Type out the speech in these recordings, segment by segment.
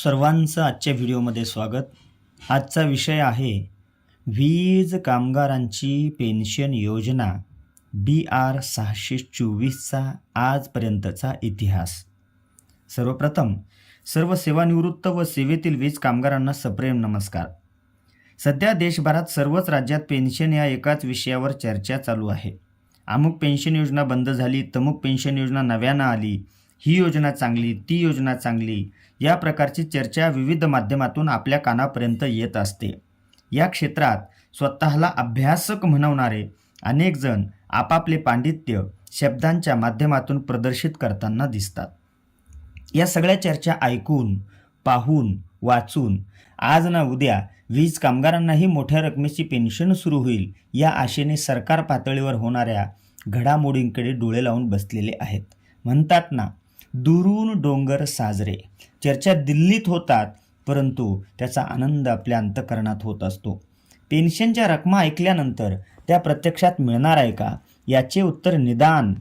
सर्वांचं आजच्या व्हिडिओमध्ये स्वागत. आजचा विषय आहे वीज कामगारांची पेन्शन योजना BR 624चा आजपर्यंतचा इतिहास. सर्वप्रथम सर्व सेवानिवृत्त व सेवेतील वीज कामगारांना सप्रेम नमस्कार. सध्या देशभरात सर्वच राज्यात पेन्शन या एकाच विषयावर चर्चा चालू आहे. अमुक पेन्शन योजना बंद झाली, तमुक पेन्शन योजना नव्यानं आली, ही योजना चांगली, ती योजना चांगली, या प्रकारची चर्चा विविध माध्यमातून आपल्या कानापर्यंत येत असते. या क्षेत्रात स्वतःला अभ्यासक म्हणवणारे अनेक जण आपापले पांडित्य शब्दांच्या माध्यमातून प्रदर्शित करताना दिसतात. या सगळ्या चर्चा ऐकून, पाहून, वाचून आज ना उद्या वीज कामगारांनाही मोठ्या रकमेची पेन्शन सुरू होईल या आशेने सरकार पातळीवर होणाऱ्या घडामोडींकडे डोळे लावून बसलेले आहेत. म्हणतात ना, दुरून डोंगर साजरे. चर्चा दिल्लीत होतात, परंतु त्याचा आनंद आपल्या अंतःकरणात होत असतो. पेन्शनच्या रकमा ऐकल्यानंतर त्या प्रत्यक्षात मिळणार आहे का, याचे उत्तर निदान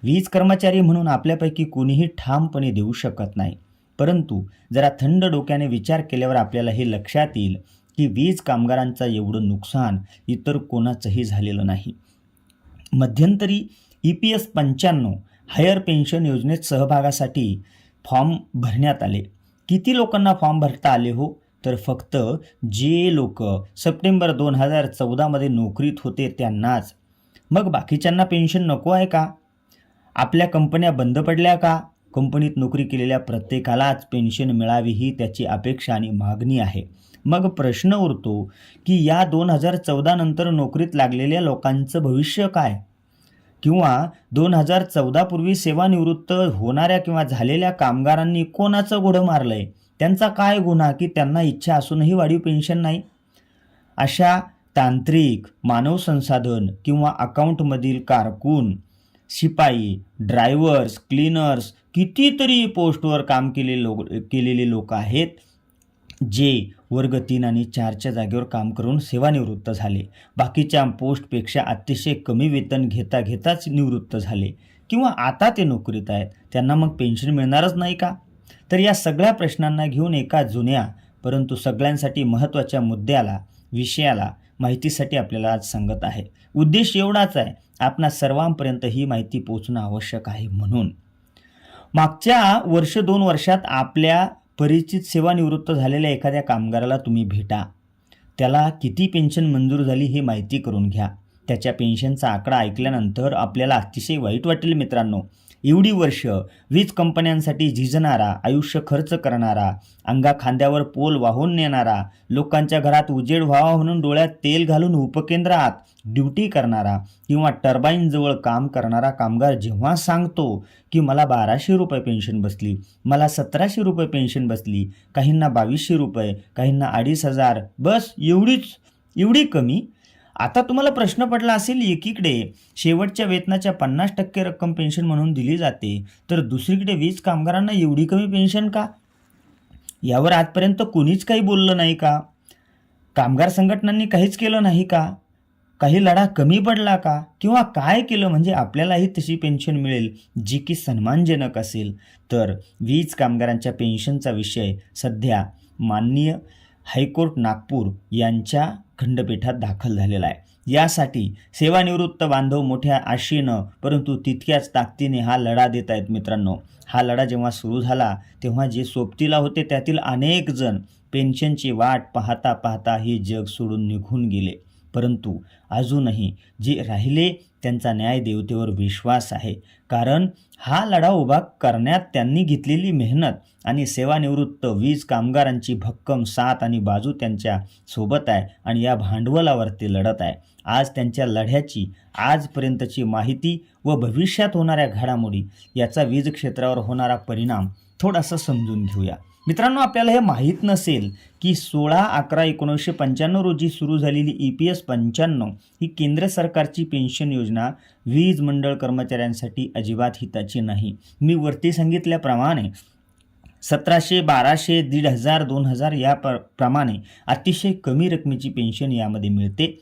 वीज कर्मचारी म्हणून आपल्यापैकी कोणीही ठामपणे देऊ शकत नाही. परंतु जरा थंड डोक्याने विचार केल्यावर आपल्याला हे लक्षात येईल की वीज कामगारांचं एवढं नुकसान इतर कोणाचंही झालेलं नाही. मध्यंतरी EPS 95 हायर पेन्शन योजनेत सहभागासाठी फॉर्म भरण्यात आले. किती लोकांना फॉर्म भरता आले हो? तर फक्त जे लोक सप्टेंबर 2014 नोकरीत होते त्यांनाच. मग बाकीच्यांना पेन्शन नको आहे का? आपल्या कंपन्या बंद पडल्या का? कंपनीत नोकरी केलेल्या प्रत्येकालाच पेन्शन मिळावी ही त्याची अपेक्षा आणि मागणी आहे. मग प्रश्न उरतो की या 2014 नंतर नोकरीत लागलेल्या लोकांचं भविष्य काय? किंवा 2014 पूर्वी सेवानिवृत्त होणाऱ्या किंवा झालेल्या कामगारांनी कोणाचं घोडं मारलंय? त्यांचा काय गुन्हा की त्यांना इच्छा असूनही वाढीव पेन्शन नाही? अशा तांत्रिक, मानव संसाधन किंवा अकाउंटमधील कारकून, शिपाई, ड्रायव्हर्स, क्लीनर्स, कितीतरी पोस्टवर काम केलेले लोक आहेत जे वर्ग 3 आणि 4च्या जागेवर काम करून सेवानिवृत्त झाले. बाकीच्या पोस्टपेक्षा अतिशय कमी वेतन घेताच निवृत्त झाले किंवा आता ते नोकरीत आहेत. त्यांना मग पेन्शन मिळणारच नाही का? तर या सगळ्या प्रश्नांना घेऊन एका जुन्या परंतु सगळ्यांसाठी महत्त्वाच्या विषयाला माहितीसाठी आपल्याला आज सांगत आहे. उद्देश एवढाच आहे, आपणा सर्वांपर्यंत ही माहिती पोहोचणं आवश्यक आहे. म्हणून मागच्या 1-2 वर्षात आपल्या परिचित सेवानिवृत्त झालेल्या एखाद्या कामगाराला तुम्ही भेटा. त्याला किती पेन्शन मंजूर झाली हे माहिती करून घ्या. त्याच्या पेन्शनचा आकडा ऐकल्यानंतर आपल्याला अतिशय वाईट वाटेल मित्रांनो. एवढी वर्ष वीज कंपन्यांसाठी झिजणारा, आयुष्य खर्च करणारा, अंगा खांद्यावर पोल वाहून नेणारा, लोकांच्या घरात उजेड व्हावा म्हणून डोळ्यात तेल घालून उपकेंद्रात ड्युटी करणारा किंवा टर्बाईनजवळ काम करणारा कामगार जेव्हा सांगतो की मला 1200 रुपये पेन्शन बसली, मला 1700 रुपये पेन्शन बसली, काहींना 2200 रुपये, काहींना 2500, बस एवढी कमी. आता तुम्हाला प्रश्न पडला असेल, एकीकडे शेवटच्या वेतनाच्या 50% रक्कम पेन्शन म्हणून दिली जाते, तर दुसरीकडे वीज कामगारांना एवढी कमी पेन्शन का? यावर आजपर्यंत कोणीच काही बोललं नाही का? कामगार संघटनांनी काहीच केलं नाही का? काही लढा कमी पडला का? किंवा काय केलं म्हणजे आपल्यालाही तशी पेन्शन मिळेल जी की सन्मानजनक असेल? तर वीज कामगारांच्या पेन्शनचा विषय सध्या माननीय हायकोर्ट नागपूर यांच्या खंडपीठात दाखल झालेला आहे. यासाठी सेवानिवृत्त बांधव मोठ्या आशेनं परंतु तितक्याच ताकदीने हा लढा देत आहेत मित्रांनो. हा लढा जेव्हा सुरू झाला तेव्हा जे सोबतीला होते त्यातील अनेक जण पेन्शनची वाट पाहता पाहता हे जग सोडून निघून गेले. परंतु अजूनही जे राहिले त्यांचा न्यायदेवतेवर विश्वास आहे, कारण हा लढा उभा करण्यात त्यांनी घेतलेली मेहनत आणि सेवानिवृत्त वीज कामगारांची भक्कम साथ आणि बाजू त्यांच्या सोबत आहे आणि या भांडवलावर ते लढत आहे. आज त्यांच्या लढ्याची आजपर्यंतची माहिती व भविष्यात होणाऱ्या घडामोडी याचा वीज क्षेत्रावर होणारा परिणाम थोडासा समजून घेऊया. मित्रांनो, आपल्याला हे माहीत नसेल की 16/11/1995 रोजी सुरू झालेली EPS 95 ही केंद्र सरकारची पेन्शन योजना वीज मंडळ कर्मचाऱ्यांसाठी अजिबात हिताची नाही. मी वरती सांगितल्याप्रमाणे 1700, 1200, 1500, 2000 या प्रमाणे अतिशय कमी रकमेची पेन्शन यामध्ये मिळते.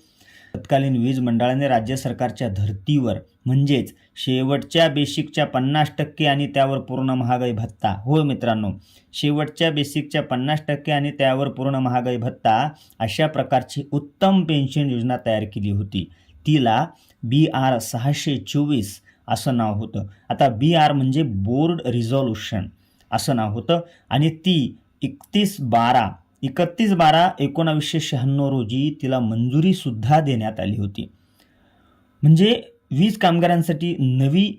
तत्कालीन वीज मंडळाने राज्य सरकारच्या धर्तीवर म्हणजेच शेवटच्या बेसिकच्या 50% आणि त्यावर पूर्ण महागाई भत्ता, हो मित्रांनो, शेवटच्या बेसिकच्या 50% आणि त्यावर पूर्ण महागाई भत्ता अशा प्रकारची उत्तम पेन्शन योजना तयार केली होती. तिला BR 624 असं नाव होतं. आता BR म्हणजे बोर्ड रिझॉल्युशन असं नाव होतं आणि ती 31/12/1996 रोजी तिला मंजुरीसुद्धा देण्यात आली होती. म्हणजे वीज कामगारांसाठी नवी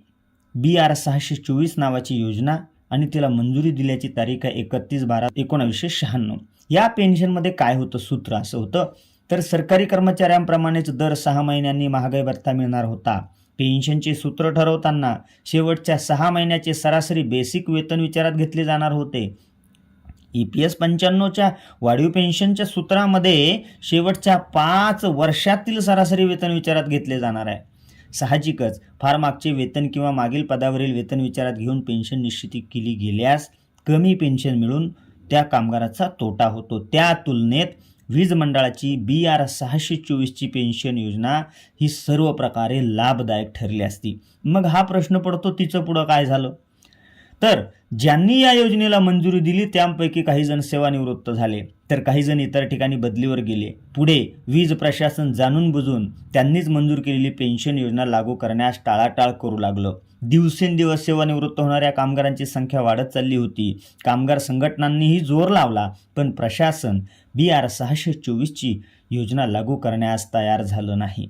BR 624 नावाची योजना आणि तिला मंजुरी दिल्याची तारीख आहे 31/12/1996. या पेन्शनमध्ये काय होतं, सूत्र असं होतं, तर सरकारी कर्मचाऱ्यांप्रमाणेच दर 6 महिन्यांनी महागाई भत्ता मिळणार होता. पेन्शनचे सूत्र ठरवताना शेवटच्या 6 महिन्याचे सरासरी बेसिक वेतन विचारात घेतले जाणार होते. EPS 95च्या वाढीव पेन्शनच्या सूत्रामध्ये शेवटच्या 5 वर्षातील सरासरी वेतन विचारात घेतले जाणार आहे. साहजिकच फार मागचे वेतन किंवा मागील पदावरील वेतन विचारात घेऊन पेन्शन निश्चिती केली गेल्यास कमी पेन्शन मिळून त्या कामगाराचा तोटा होतो. त्या तुलनेत वीज मंडळाची BR 624ची पेन्शन योजना ही सर्व प्रकारे लाभदायक ठरली असती. मग हा प्रश्न पडतो, तिचं पुढं काय झालं? तर ज्यांनी या योजनेला मंजुरी दिली त्यापैकी काही जण सेवानिवृत्त झाले, तर काही जण इतर ठिकाणी बदलीवर गेले. पुढे वीज प्रशासन जाणून बुजून त्यांनीच मंजूर केलेली पेन्शन योजना लागू करण्यास टाळाटाळ करू लागलं. दिवसेंदिवस सेवानिवृत्त होणाऱ्या कामगारांची संख्या वाढत चालली होती. कामगार संघटनांनीही जोर लावला, पण प्रशासन BR 624ची योजना लागू करण्यास तयार झालं नाही.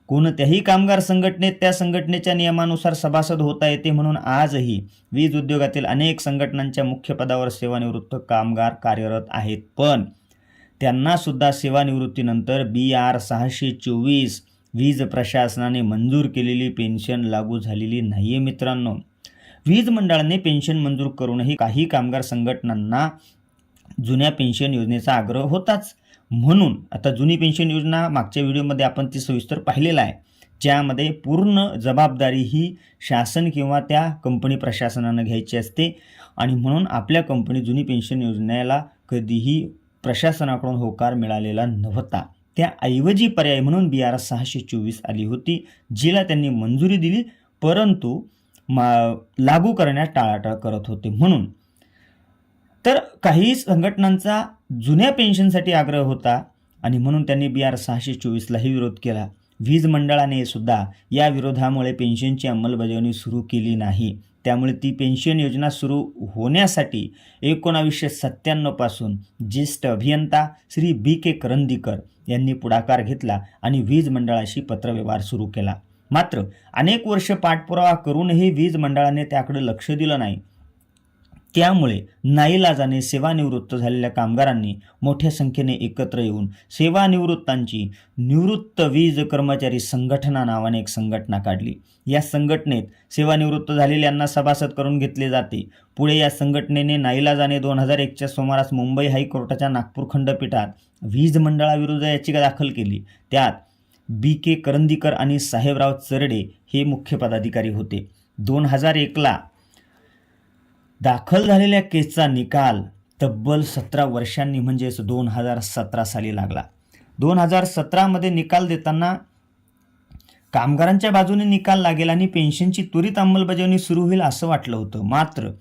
कोणत्याही कामगार संघटनेत त्या संघटनेच्या नियमानुसार सभासद होता येते म्हणून आजही वीज उद्योगातील अनेक संघटनांच्या मुख्य पदावर सेवानिवृत्त कामगार कार्यरत आहेत, पण त्यांना सुद्धा सेवानिवृत्तीनंतर BR 624 वीज प्रशासनाने मंजूर केलेली पेन्शन लागू झालेली नाहीये. मित्रांनो, वीज मंडळाने पेन्शन मंजूर करूनही काही कामगार संघटनांना जुन्या पेन्शन योजनेचा आग्रह होताच. म्हणून आता जुनी पेन्शन योजना मागच्या व्हिडिओमध्ये आपण ती सविस्तर पाहिलेला आहे, ज्यामध्ये पूर्ण जबाबदारी ही शासन किंवा त्या कंपनी प्रशासनानं घ्यायची असते आणि म्हणून आपल्या कंपनी जुनी पेन्शन योजनेला कधीही प्रशासनाकडून होकार मिळालेला नव्हता. त्याऐवजी पर्याय म्हणून BR 624 आली होती, जिला त्यांनी मंजुरी दिली, परंतु लागू करण्यास टाळाटाळ करत होते. म्हणून तर काही संघटनांचा जुन्या पेन्शनसाठी आग्रह होता आणि म्हणून त्यांनी BR 624लाही विरोध केला. वीज मंडळाने सुद्धा या विरोधामुळे पेन्शनची अंमलबजावणी सुरू केली नाही. त्यामुळे ती पेन्शन योजना सुरू होण्यासाठी 1997 पासून ज्येष्ठ अभियंता श्री BK करंदीकर यांनी पुढाकार घेतला आणि वीज मंडळाशी पत्रव्यवहार सुरू केला. मात्र अनेक वर्ष पाठपुरावा करूनही वीज मंडळाने त्याकडे लक्ष दिलं नाही. त्यामुळे नाईलाजाने सेवानिवृत्त झालेल्या कामगारांनी मोठ्या संख्येने एकत्र येऊन सेवानिवृत्तांची निवृत्त वीज कर्मचारी संघटना नावाने एक संघटना काढली. या संघटनेत सेवानिवृत्त झालेल्यांना सभासद करून घेतले जाते. पुढे या संघटनेने नाईलाजाने 2001च्या सुमारास मुंबई हायकोर्टाच्या नागपूर खंडपीठात वीज मंडळाविरुद्ध याचिका दाखल केली. त्यात BK करंदीकर आणि साहेबराव चरडे हे मुख्य पदाधिकारी होते. 2001ला दाखल झालेल्या केसचा निकाल तब्बल 17 वर्षांनी म्हणजेच 2017 साली लागला. 2017मध्ये निकाल देताना कामगारांच्या बाजूने निकाल लागेल आणि पेन्शनची त्वरित अंमलबजावणी सुरू होईल असं वाटलं होतं. मात्र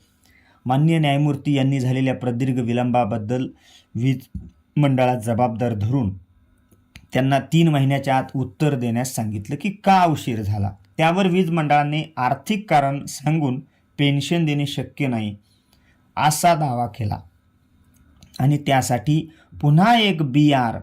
माननीय न्यायमूर्ती यांनी झालेल्या प्रदीर्घ विलंबाबद्दल वीज मंडळात जबाबदार धरून त्यांना 3 महिन्याच्या आत उत्तर देण्यास सांगितलं की का उशीर झाला. त्यावर वीज मंडळाने आर्थिक कारण सांगून पेन्शन देणे शक्य नाही असा दावा केला आणि त्यासाठी पुन्हा एक BR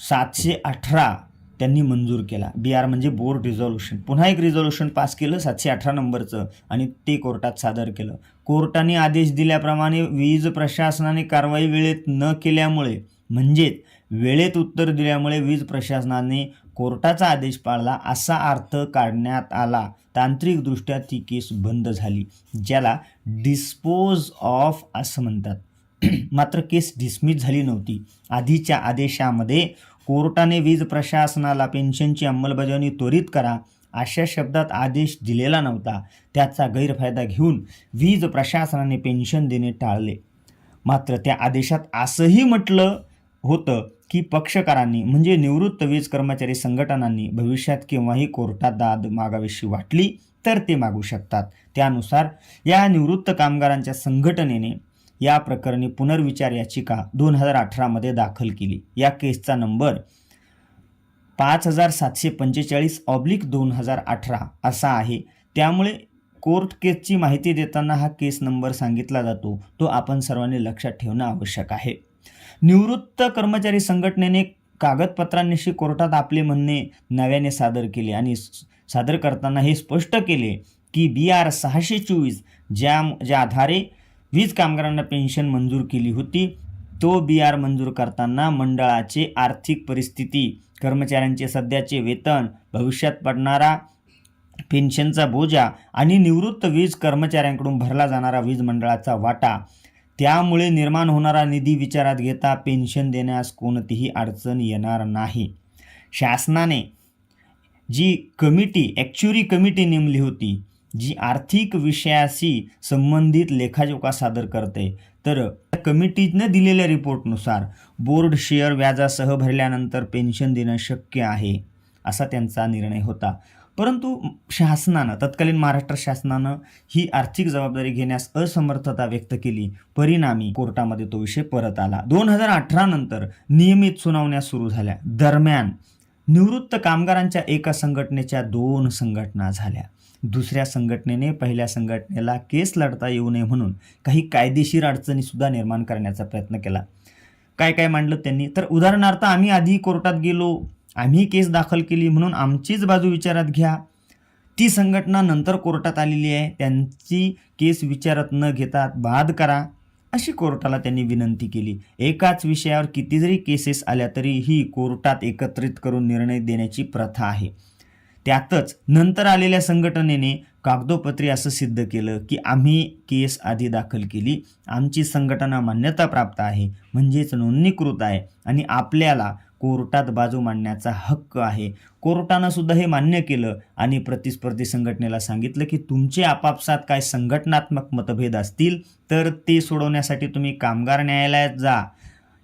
718 त्यांनी मंजूर केला. BR म्हणजे बोर्ड रिझॉल्युशन. पुन्हा एक रिझॉल्युशन पास केलं 718 नंबरचं आणि ते कोर्टात सादर केलं. कोर्टाने आदेश दिल्याप्रमाणे वीज प्रशासनाने कारवाई वेळेत न केल्यामुळे म्हणजेच वेळेत उत्तर दिल्यामुळे वीज प्रशासनाने कोर्टाचा आदेश पाळला असा अर्थ काढण्यात आला. तांत्रिकदृष्ट्या ती केस बंद झाली, ज्याला डिस्पोज ऑफ असं म्हणतात. मात्र केस डिसमिस झाली नव्हती. आधीच्या आदेशामध्ये कोर्टाने वीज प्रशासनाला पेन्शनची अंमलबजावणी त्वरित करा अशा शब्दात आदेश दिलेला नव्हता. त्याचा गैरफायदा घेऊन वीज प्रशासनाने पेन्शन देणे टाळले. मात्र त्या आदेशात असंही म्हटलं होतं की पक्षकारांनी म्हणजे निवृत्त वीज कर्मचारी संघटनांनी भविष्यात केव्हाही कोर्टात दाद मागावीशी वाटली तर ते मागू शकतात. त्यानुसार या निवृत्त कामगारांच्या संघटनेने या प्रकरणी पुनर्विचार याचिका 2018 दाखल केली. या केसचा नंबर 5745/2018 असा आहे. त्यामुळे कोर्ट केसची माहिती देताना हा केस नंबर सांगितला जातो, तो आपण सर्वांनी लक्षात ठेवणं आवश्यक आहे. निवृत्त कर्मचारी संघटनेने कागदपत्रांनिशी कोर्टात आपले म्हणणे नव्याने सादर केले आणि सादर करताना हे स्पष्ट केले की BR 624 ज्या आधारे वीज कामगारांना पेन्शन मंजूर केली होती, तो BR मंजूर करताना मंडळाचे आर्थिक परिस्थिती, कर्मचाऱ्यांचे सध्याचे वेतन, भविष्यात पडणारा पेन्शनचा बोजा आणि निवृत्त वीज कर्मचाऱ्यांकडून भरला जाणारा वीज मंडळाचा वाटा, त्यामुळे निर्माण होणारा निधी विचारात घेता पेन्शन देण्यास कोणतीही अडचण येणार नाही. शासनाने जी ॲक्च्युरी कमिटी नेमली होती, जी आर्थिक विषयाशी संबंधित लेखाजोखा सादर करते, तर कमिटीने दिलेल्या रिपोर्टनुसार बोर्ड शेअर व्याजासह भरल्यानंतर पेन्शन देणं शक्य आहे असा त्यांचा निर्णय होता. परंतु तत्कालीन महाराष्ट्र शासनानं ही आर्थिक जबाबदारी घेण्यास असमर्थता व्यक्त केली. परिणामी कोर्टामध्ये तो विषय परत आला. 2018 नंतर नियमित सुनावण्या सुरू झाल्या. दरम्यान निवृत्त कामगारांच्या एका संघटनेच्या 2 संघटना झाल्या. दुसऱ्या संघटनेने पहिल्या संघटनेला केस लढता येऊ नये म्हणून काही कायदेशीर अडचणीसुद्धा निर्माण करण्याचा प्रयत्न केला. काय मांडलं त्यांनी, तर उदाहरणार्थ आम्ही आधी कोर्टात गेलो, आम्ही केस दाखल केली म्हणून आमचीच बाजू विचारात घ्या. ती संघटना नंतर कोर्टात आलेली आहे, त्यांची केस विचारात न घेता बाद करा, अशी कोर्टाला त्यांनी विनंती केली. एकाच विषयावर किती जरी केसेस आल्या तरीही कोर्टात एकत्रित करून निर्णय देण्याची प्रथा आहे. त्यातच नंतर आलेल्या संघटनेने कागदोपत्री असं सिद्ध केलं की आम्ही केस आधी दाखल केली, आमची संघटना मान्यता प्राप्त आहे, म्हणजेच नोंदणीकृत आहे आणि आपल्याला कोर्टात बाजू मांडण्याचा हक्क आहे. कोर्टानं सुद्धा हे मान्य केलं आणि प्रतिस्पर्धी संघटनेला सांगितलं की तुमचे आपापसात काय संघटनात्मक मतभेद असतील तर ते सोडवण्यासाठी तुम्ही कामगार न्यायालयात जा.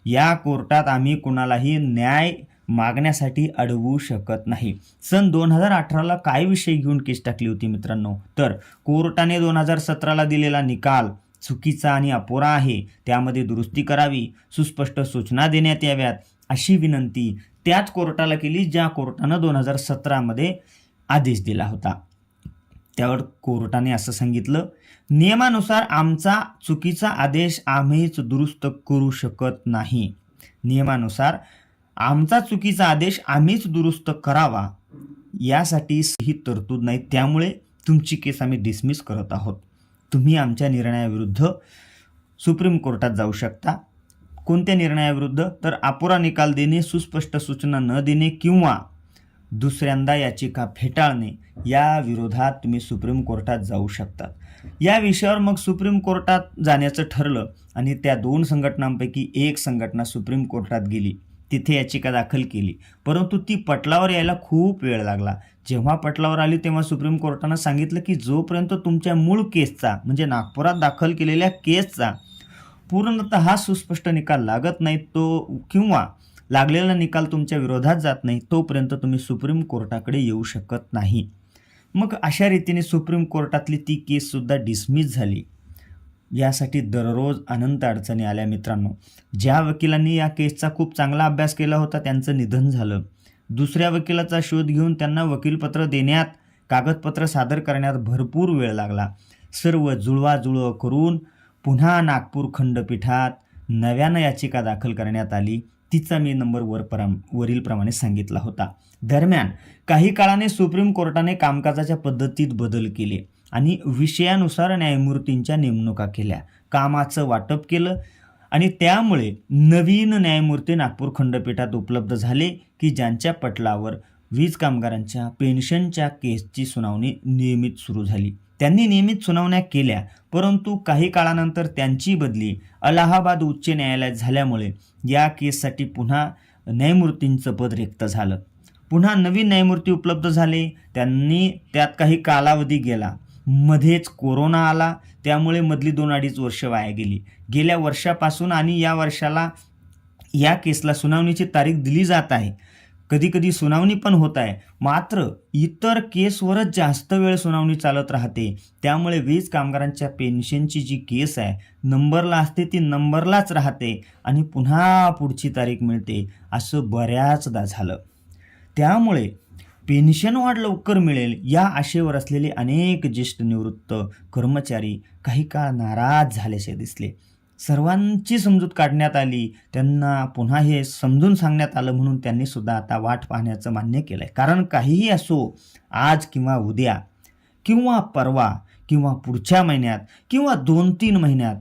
या कोर्टात आम्ही कुणालाही न्याय मागण्यासाठी अडवू शकत नाही. सन 2018ला काय विषय घेऊन केस टाकली होती मित्रांनो, तर कोर्टाने 2017ला दिलेला निकाल चुकीचा आणि अपुरा आहे, त्यामध्ये दुरुस्ती करावी, सुस्पष्ट सूचना देण्यात याव्यात अशी विनंती त्याच कोर्टाला केली ज्या कोर्टानं 2017 आदेश दिला होता. त्यावर कोर्टाने असं सांगितलं, नियमानुसार आमचा चुकीचा आदेश आम्हीच दुरुस्त करू शकत नाही. नियमानुसार आमचा चुकीचा आदेश आम्हीच दुरुस्त करावा यासाठी ही तरतूद नाही. त्यामुळे तुमची केस आम्ही डिसमिस करत आहोत. तुम्ही आमच्या निर्णयाविरुद्ध सुप्रीम कोर्टात जाऊ शकता. कोणत्या निर्णयाविरुद्ध, तर अपुरा निकाल देणे, सुस्पष्ट सूचना न देणे किंवा दुसऱ्यांदा याचिका फेटाळणे या विरोधात तुम्ही सुप्रीम कोर्टात जाऊ शकतात. या विषयावर मग सुप्रीम कोर्टात जाण्याचं ठरलं आणि त्या 2 संघटनांपैकी एक संघटना सुप्रीम कोर्टात गेली, तिथे याचिका दाखल केली. परंतु ती पटलावर यायला खूप वेळ लागला. जेव्हा पटलावर आली तेव्हा सुप्रीम कोर्टानं सांगितलं की जोपर्यंत तुमच्या मूळ केसचा म्हणजे नागपुरात दाखल केलेल्या केसचा पूर्णतः सुस्पष्ट निकाल लागत नाही तो किंवा लागलेला निकाल तुमच्या विरोधात जात नाही तोपर्यंत तुम्ही सुप्रीम कोर्टाकडे येऊ शकत नाही. मग अशा रीतीने सुप्रीम कोर्टातली ती केससुद्धा डिसमिस झाली. यासाठी दररोज अनंत अडचणी आल्या मित्रांनो. ज्या वकिलांनी या केसचा खूप चांगला अभ्यास केला होता त्यांचं निधन झालं. दुसऱ्या वकिलाचा शोध घेऊन त्यांना वकीलपत्र देण्यात, कागदपत्र सादर करण्यात भरपूर वेळ लागला. सर्व जुळवाजुळव करून पुन्हा नागपूर खंडपीठात नव्यानं याचिका दाखल करण्यात आली. तिचा मी नंबर वरीलप्रमाणे सांगितला होता. दरम्यान काही काळाने सुप्रीम कोर्टाने कामकाजाच्या पद्धतीत बदल केले आणि विषयानुसार न्यायमूर्तींच्या नेमणुका केल्या, कामाचं वाटप केलं आणि त्यामुळे नवीन न्यायमूर्ती नागपूर खंडपीठात उपलब्ध झाले की ज्यांच्या पटलावर वीज कामगारांच्या पेन्शनच्या केसची सुनावणी नियमित सुरू झाली. त्यांनी नियमित सुनावण्या केल्या, परंतु काही काळानंतर त्यांची बदली अलाहाबाद उच्च न्यायालयात झाल्यामुळे या केससाठी पुन्हा न्यायमूर्तींचं पद रिक्त झालं. पुन्हा नवीन न्यायमूर्ती उपलब्ध झाले, त्यांनी त्यात काही कालावधी गेला. मध्येच कोरोना आला, त्यामुळे मधली 2-2.5 वर्ष वाया गेली. गेल्या वर्षापासून आणि या वर्षाला या केसला सुनावणीची तारीख दिली जात आहे, कधी कधी सुनावणी पण होत आहे, मात्र इतर केसवरच जास्त वेळ सुनावणी चालत राहते. त्यामुळे वीज कामगारांच्या पेन्शनची जी केस आहे नंबरला असते ती नंबरलाच राहते आणि पुन्हा पुढची तारीख मिळते, असं बऱ्याचदा झालं. त्यामुळे पेन्शन वाढ लवकर मिळेल या आशेवर असलेले अनेक ज्येष्ठ निवृत्त कर्मचारी काही काळ नाराज झाल्याचे दिसले. सर्वांची समजूत काढण्यात आली, त्यांना पुन्हा हे समजून सांगण्यात आलं, म्हणून त्यांनी सुद्धा आता वाट पाहण्याचं मान्य केलंय. कारण काहीही असो, आज किंवा उद्या किंवा परवा किंवा पुढच्या महिन्यात किंवा 2-3 महिन्यात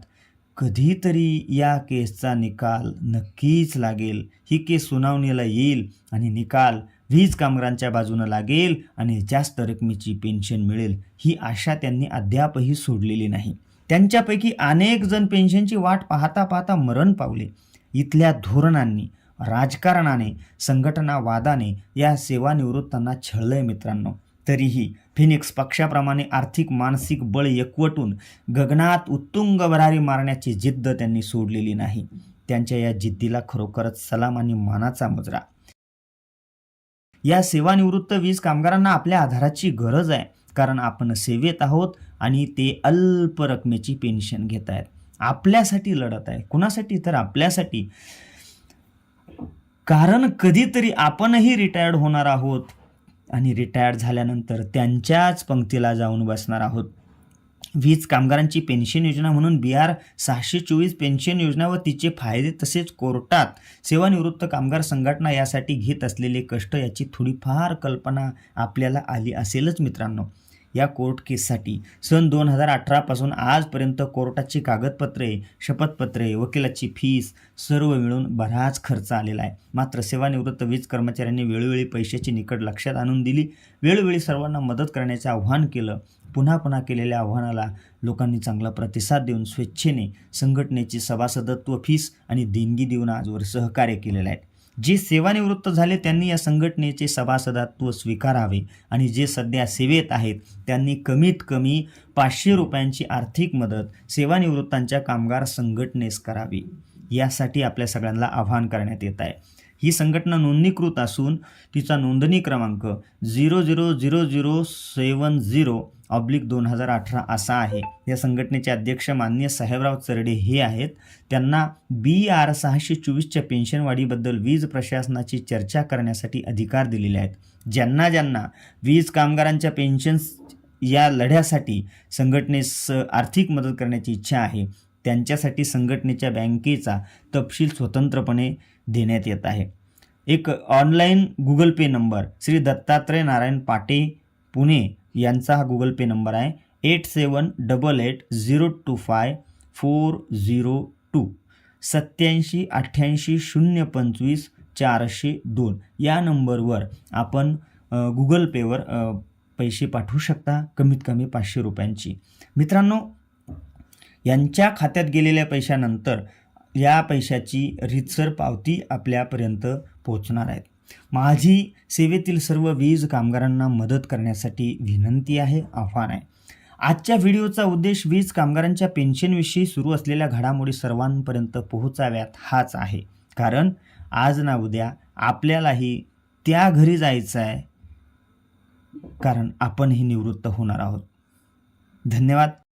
कधीतरी या केसचा निकाल नक्कीच लागेल. ही केस सुनावणीला येईल आणि निकाल वीज कामगारांच्या बाजूनं लागेल आणि जास्त रकमेची पेन्शन मिळेल, ही आशा त्यांनी अद्यापही सोडलेली नाही. त्यांच्यापैकी अनेक जण पेन्शनची वाट पाहता पाहता मरण पावले. इथल्या धोरणांनी, राजकारणाने, संघटनावादाने या सेवानिवृत्तांना छळलंय मित्रांनो. तरीही फिनिक्स पक्षाप्रमाणे आर्थिक मानसिक बळ एकवटून गगनात उत्तुंग भरारी मारण्याची जिद्द त्यांनी सोडलेली नाही. त्यांच्या या जिद्दीला खरोखरच सलाम आणि मानाचा मुजरा. या सेवानिवृत्त वीज कामगारांना आपल्या आधाराची गरज आहे, कारण आपण सेवेत आहोत आणि ते अल्प रकमेची पेन्शन घेत आहेत. आपल्यासाठी लढत आहे. कुणासाठी? तर आपल्यासाठी. कारण कधीतरी आपणही रिटायर्ड होणार आहोत आणि रिटायर्ड झाल्यानंतर त्यांच्याच पंक्तीला जाऊन बसणार आहोत. वीज कामगारांची पेन्शन योजना म्हणून BR 624 पेन्शन योजना व तिचे फायदे, तसेच कोर्टात सेवानिवृत्त कामगार संघटना यासाठी घेत असलेले कष्ट याची थोडीफार कल्पना आपल्याला आली असेलच मित्रांनो. या कोर्ट केससाठी सन 2018 पासून आजपर्यंत कोर्टाची कागदपत्रे, शपथपत्रे, वकिलाची फीस सर्व मिळून बराच खर्च आलेला आहे. मात्र सेवानिवृत्त वीज कर्मचाऱ्यांनी वेळोवेळी पैशाची निकड लक्षात आणून दिली, वेळोवेळी सर्वांना मदत करण्याचे आव्हान केलं. पुन्हा पुन्हा केलेल्या आव्हानाला लोकांनी चांगला प्रतिसाद देऊन स्वेच्छेने संघटनेची सभासदत्व फीस आणि देणगी देऊन आजवर सहकार्य केलेले आहे. जे सेवानिवृत्त झाले त्यांनी या संघटनेचे सभासदत्व स्वीकारावे आणि जे सध्या सेवेत आहेत त्यांनी कमीत कमी 500 रुपयांची आर्थिक मदत सेवानिवृत्तांच्या कामगार संघटनेस करावी. यासाठी आपल्या सगळ्यांना आवाहन करण्यात येत आहे. ही संघटना नोंदणीकृत असून तिचा नोंदणी क्रमांक 000070/2018 असा आहे. या संघटनेचे अध्यक्ष माननीय साहेबराव चरडे हे आहेत. त्यांना BR 624च्या पेन्शनवाढीबद्दल वीज प्रशासनाची चर्चा करण्यासाठी अधिकार दिलेले आहेत. ज्यांना ज्यांना वीज कामगारांच्या पेन्शन या लढ्यासाठी संघटनेस आर्थिक मदत करण्याची इच्छा आहे, त्यांच्यासाठी संघटनेच्या बँकेचा तपशील स्वतंत्रपणे देण्यात येत आहे. एक ऑनलाईन गुगल पे नंबर श्री दत्तात्रय नारायण पाटे पुणे यांचा हा गुगल पे नंबर आहे 8788025402 8788025402. या नंबरवर आपण गुगल पेवर पैसे पाठवू शकता, कमीत कमी 500 रुपयांची. मित्रांनो, यांच्या खात्यात गेलेल्या पैशानंतर या पैशाची रीतसर पावती आपल्यापर्यंत पोहोचणार आहेत. माझी सेवेतील सर्व वीज कामगारांना मदत करण्यासाठी विनंती आहे, आव्हान आहे. आजच्या व्हिडिओचा उद्देश वीज कामगारांच्या पेन्शनविषयी सुरू असलेल्या घडामोडी सर्वांपर्यंत पोहोचाव्यात हाच आहे. कारण आज ना उद्या आपल्यालाही त्या घरी जायचं आहे, कारण आपणही निवृत्त होणार आहोत. धन्यवाद.